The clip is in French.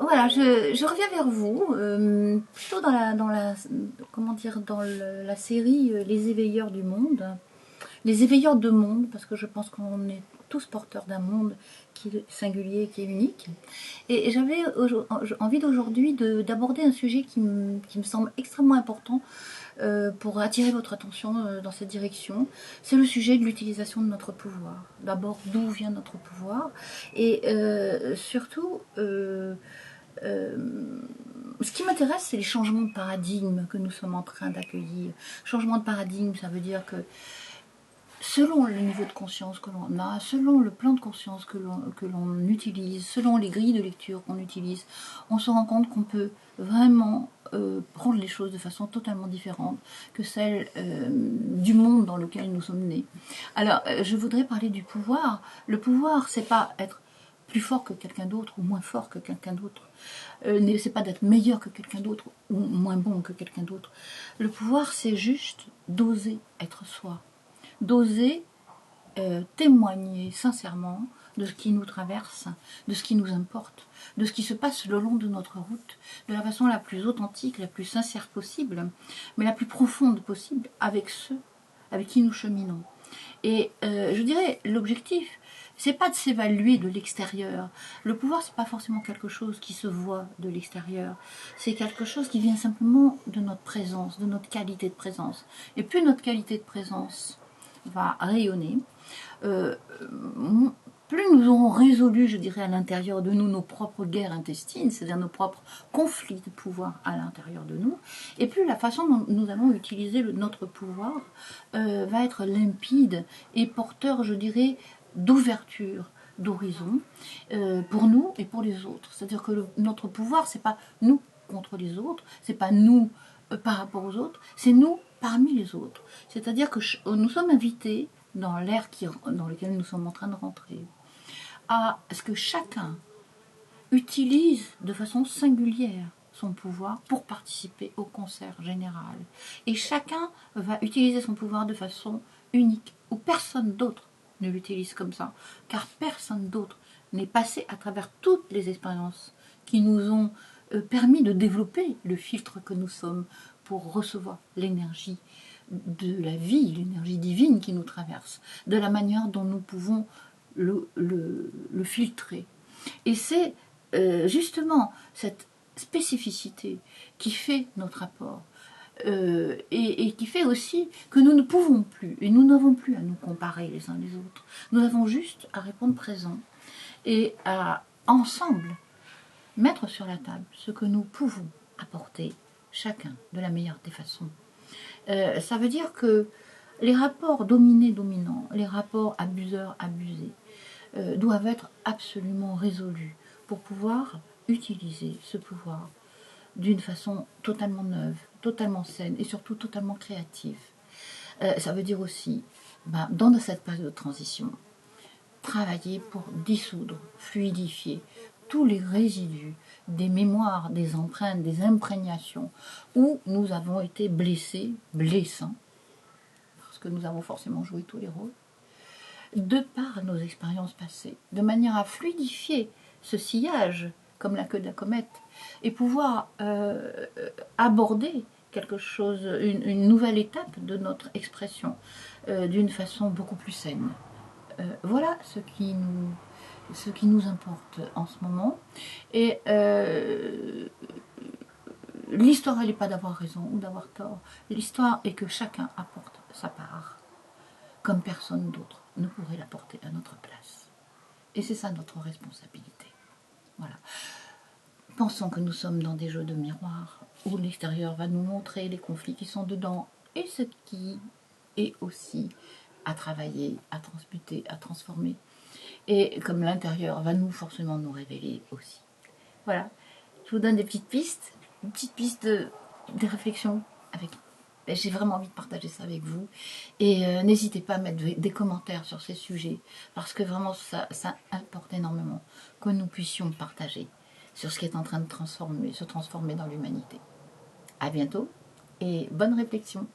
Voilà, je reviens vers vous, plutôt comment dire, la série Les éveilleurs du monde, les éveilleurs de monde, parce que je pense qu'on est tous porteurs d'un monde qui est singulier, qui est unique. Et j'avais envie d'aujourd'hui d'aborder un sujet qui me semble extrêmement important pour attirer votre attention dans cette direction. C'est le sujet de l'utilisation de notre pouvoir. D'abord, d'où vient notre pouvoir, et surtout, ce qui m'intéresse, c'est les changements de paradigme que nous sommes en train d'accueillir. Changement de paradigme, ça veut dire que selon le niveau de conscience que l'on a, selon le plan de conscience que l'on utilise, selon les grilles de lecture qu'on utilise, on se rend compte qu'on peut vraiment prendre les choses de façon totalement différente que celle du monde dans lequel nous sommes nés. Alors, je voudrais parler du pouvoir. Le pouvoir, c'est pas être plus fort que quelqu'un d'autre ou moins fort que quelqu'un d'autre. C'est pas d'être meilleur que quelqu'un d'autre ou moins bon que quelqu'un d'autre. Le pouvoir, c'est juste d'oser être soi, d'oser témoigner sincèrement de ce qui nous traverse, de ce qui nous importe, de ce qui se passe le long de notre route, de la façon la plus authentique, la plus sincère possible, mais la plus profonde possible avec ceux avec qui nous cheminons. Et je dirais, l'objectif, c'est pas de s'évaluer de l'extérieur. Le pouvoir, c'est pas forcément quelque chose qui se voit de l'extérieur. C'est quelque chose qui vient simplement de notre présence, de notre qualité de présence. Et plus notre qualité de présence va rayonner, plus nous aurons résolu, je dirais, à l'intérieur de nous nos propres guerres intestines, c'est-à-dire nos propres conflits de pouvoir à l'intérieur de nous, et plus la façon dont nous allons utiliser notre pouvoir va être limpide et porteur, je dirais, d'ouverture, d'horizon, pour nous et pour les autres. C'est-à-dire que notre pouvoir, c'est pas nous contre les autres, c'est pas nous par rapport aux autres, c'est nous parmi les autres. C'est-à-dire que nous sommes invités dans l'ère dans lequel nous sommes en train de rentrer, à ce que chacun utilise de façon singulière son pouvoir pour participer au concert général. Et chacun va utiliser son pouvoir de façon unique, où personne d'autre ne l'utilise comme ça, car personne d'autre n'est passé à travers toutes les expériences qui nous ont permis de développer le filtre que nous sommes pour recevoir l'énergie de la vie, l'énergie divine qui nous traverse, de la manière dont nous pouvons le filtrer. Et c'est justement cette spécificité qui fait notre apport et qui fait aussi que nous ne pouvons plus, et nous n'avons plus à nous comparer les uns les autres. Nous avons juste à répondre présent et à ensemble mettre sur la table ce que nous pouvons apporter chacun de la meilleure des façons. Ça veut dire que les rapports dominés-dominants, les rapports abuseurs-abusés doivent être absolument résolus pour pouvoir utiliser ce pouvoir d'une façon totalement neuve, totalement saine et surtout totalement créative. Ça veut dire aussi, dans cette période de transition, travailler pour dissoudre, fluidifier tous les résidus des mémoires, des empreintes, des imprégnations où nous avons été blessés, blessants, parce que nous avons forcément joué tous les rôles, de par nos expériences passées, de manière à fluidifier ce sillage comme la queue de la comète et pouvoir aborder quelque chose, une nouvelle étape de notre expression d'une façon beaucoup plus saine. Voilà ce qui nous importe en ce moment. Et l'histoire, elle n'est pas d'avoir raison ou d'avoir tort. L'histoire est que chacun apporte sa part, comme personne d'autre ne pourrait l'apporter à notre place. Et c'est ça notre responsabilité. Voilà. Pensons que nous sommes dans des jeux de miroirs où l'extérieur va nous montrer les conflits qui sont dedans et ce qui est aussi à travailler, à transmuter, à transformer. Et comme l'intérieur va forcément nous révéler aussi. Voilà. Je vous donne des petites pistes, de réflexion avec. J'ai vraiment envie de partager ça avec vous. Et n'hésitez pas à mettre des commentaires sur ces sujets, parce que vraiment, ça importe énormément que nous puissions partager sur ce qui est en train de se transformer dans l'humanité. À bientôt et bonne réflexion.